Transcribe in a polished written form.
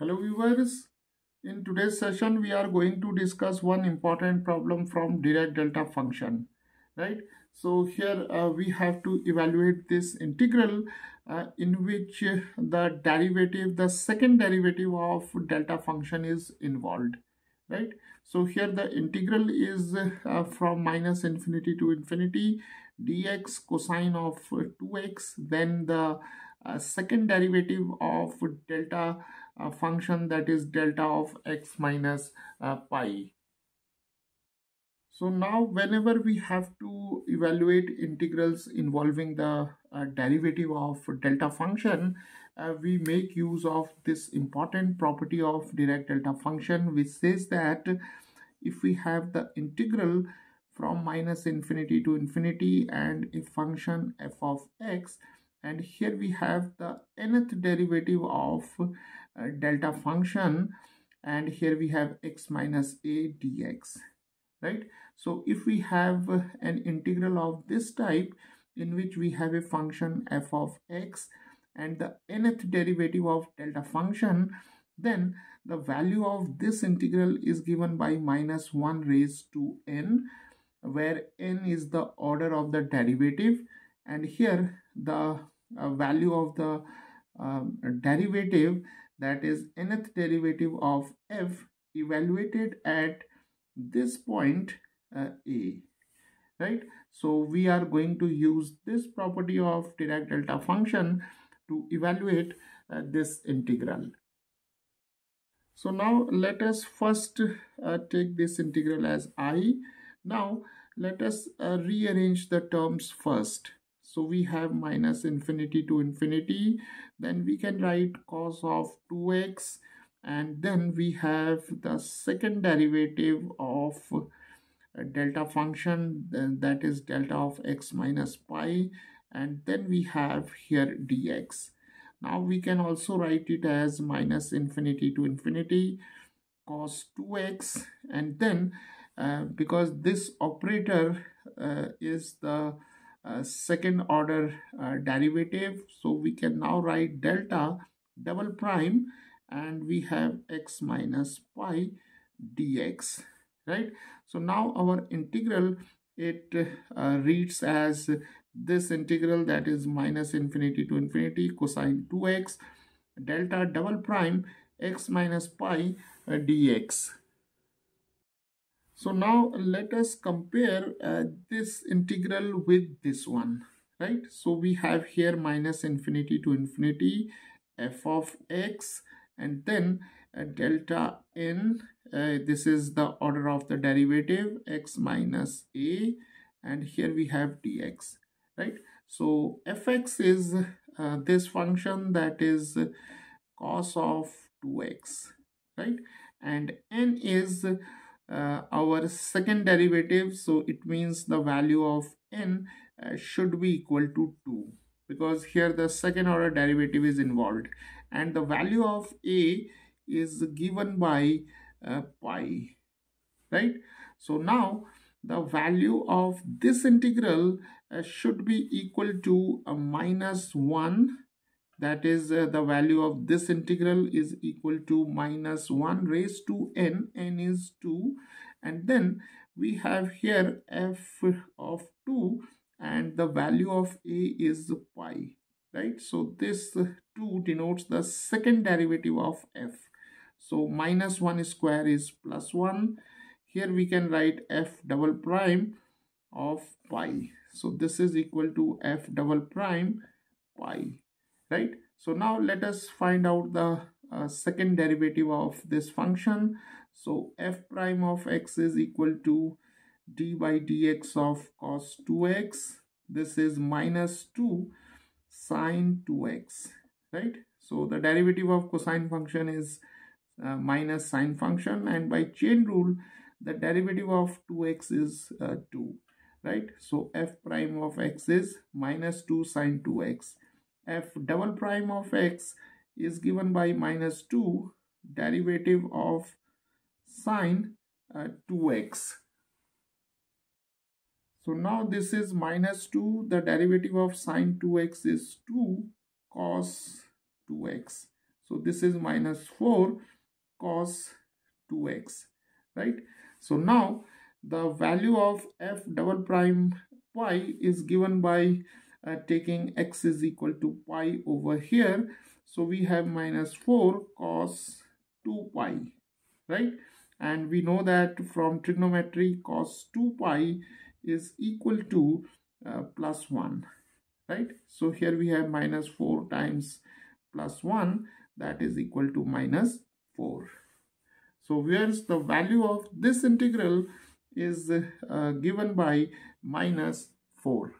Hello viewers, in today's session we are going to discuss one important problem from Dirac delta function, right? So here we have to evaluate this integral in which the second derivative of delta function is involved, right? So here the integral is from minus infinity to infinity dx cosine of 2x, then the second derivative of delta function, that is delta of x minus pi. So now whenever we have to evaluate integrals involving the derivative of delta function, we make use of this important property of Dirac delta function, which says that if we have the integral from minus infinity to infinity and a function f of x, and here we have the nth derivative of delta function, and here we have x minus a dx, right? So if we have an integral of this type in which we have a function f of x and the nth derivative of delta function, then the value of this integral is given by minus 1 raised to n, where n is the order of the derivative, and here the value of the derivative, that is nth derivative of f, evaluated at this point a, right? So we are going to use this property of Dirac delta function to evaluate this integral. So now let us first take this integral as I. Now let us rearrange the terms first. So we have minus infinity to infinity, then we can write cos of 2x, and then we have the second derivative of delta function, that is delta of x minus pi, and then we have here dx. Now we can also write it as minus infinity to infinity cos 2x, and then because this operator is the second order derivative, so we can now write delta double prime, and we have x minus pi dx, right? So now our integral, it reads as this integral, that is minus infinity to infinity cosine 2x delta double prime x minus pi dx. So now let us compare this integral with this one, right? So we have here minus infinity to infinity f of x, and then delta n, this is the order of the derivative, x minus a, and here we have dx, right? So fx is this function, that is cos of 2x, right? And n is our second derivative, so it means the value of n should be equal to 2, because here the second order derivative is involved, and the value of a is given by pi, right? So now the value of this integral should be equal to a minus 1, that is the value of this integral is equal to minus 1 raised to n, n is 2, and then we have here f of 2, and the value of a is pi, right? So this 2 denotes the second derivative of f. So minus 1 square is plus 1. Here we can write f double prime of pi. So this is equal to f double prime pi, right? So now let us find out the second derivative of this function. So f prime of x is equal to d by dx of cos 2x. This is minus 2 sine 2x, right? So the derivative of cosine function is minus sine function, and by chain rule the derivative of 2x is 2, right? So f prime of x is minus 2 sine 2x. F double prime of x is given by minus 2 derivative of sine 2x. So now this is minus 2, the derivative of sine 2x is 2 cos 2x. So this is minus 4 cos 2x, right? So now the value of f double prime y is given by taking x is equal to pi over here. So we have minus 4 cos 2 pi, right? And we know that from trigonometry cos 2 pi is equal to plus 1, right? So here we have minus 4 times plus 1, that is equal to minus 4. So where's the value of this integral is given by minus 4.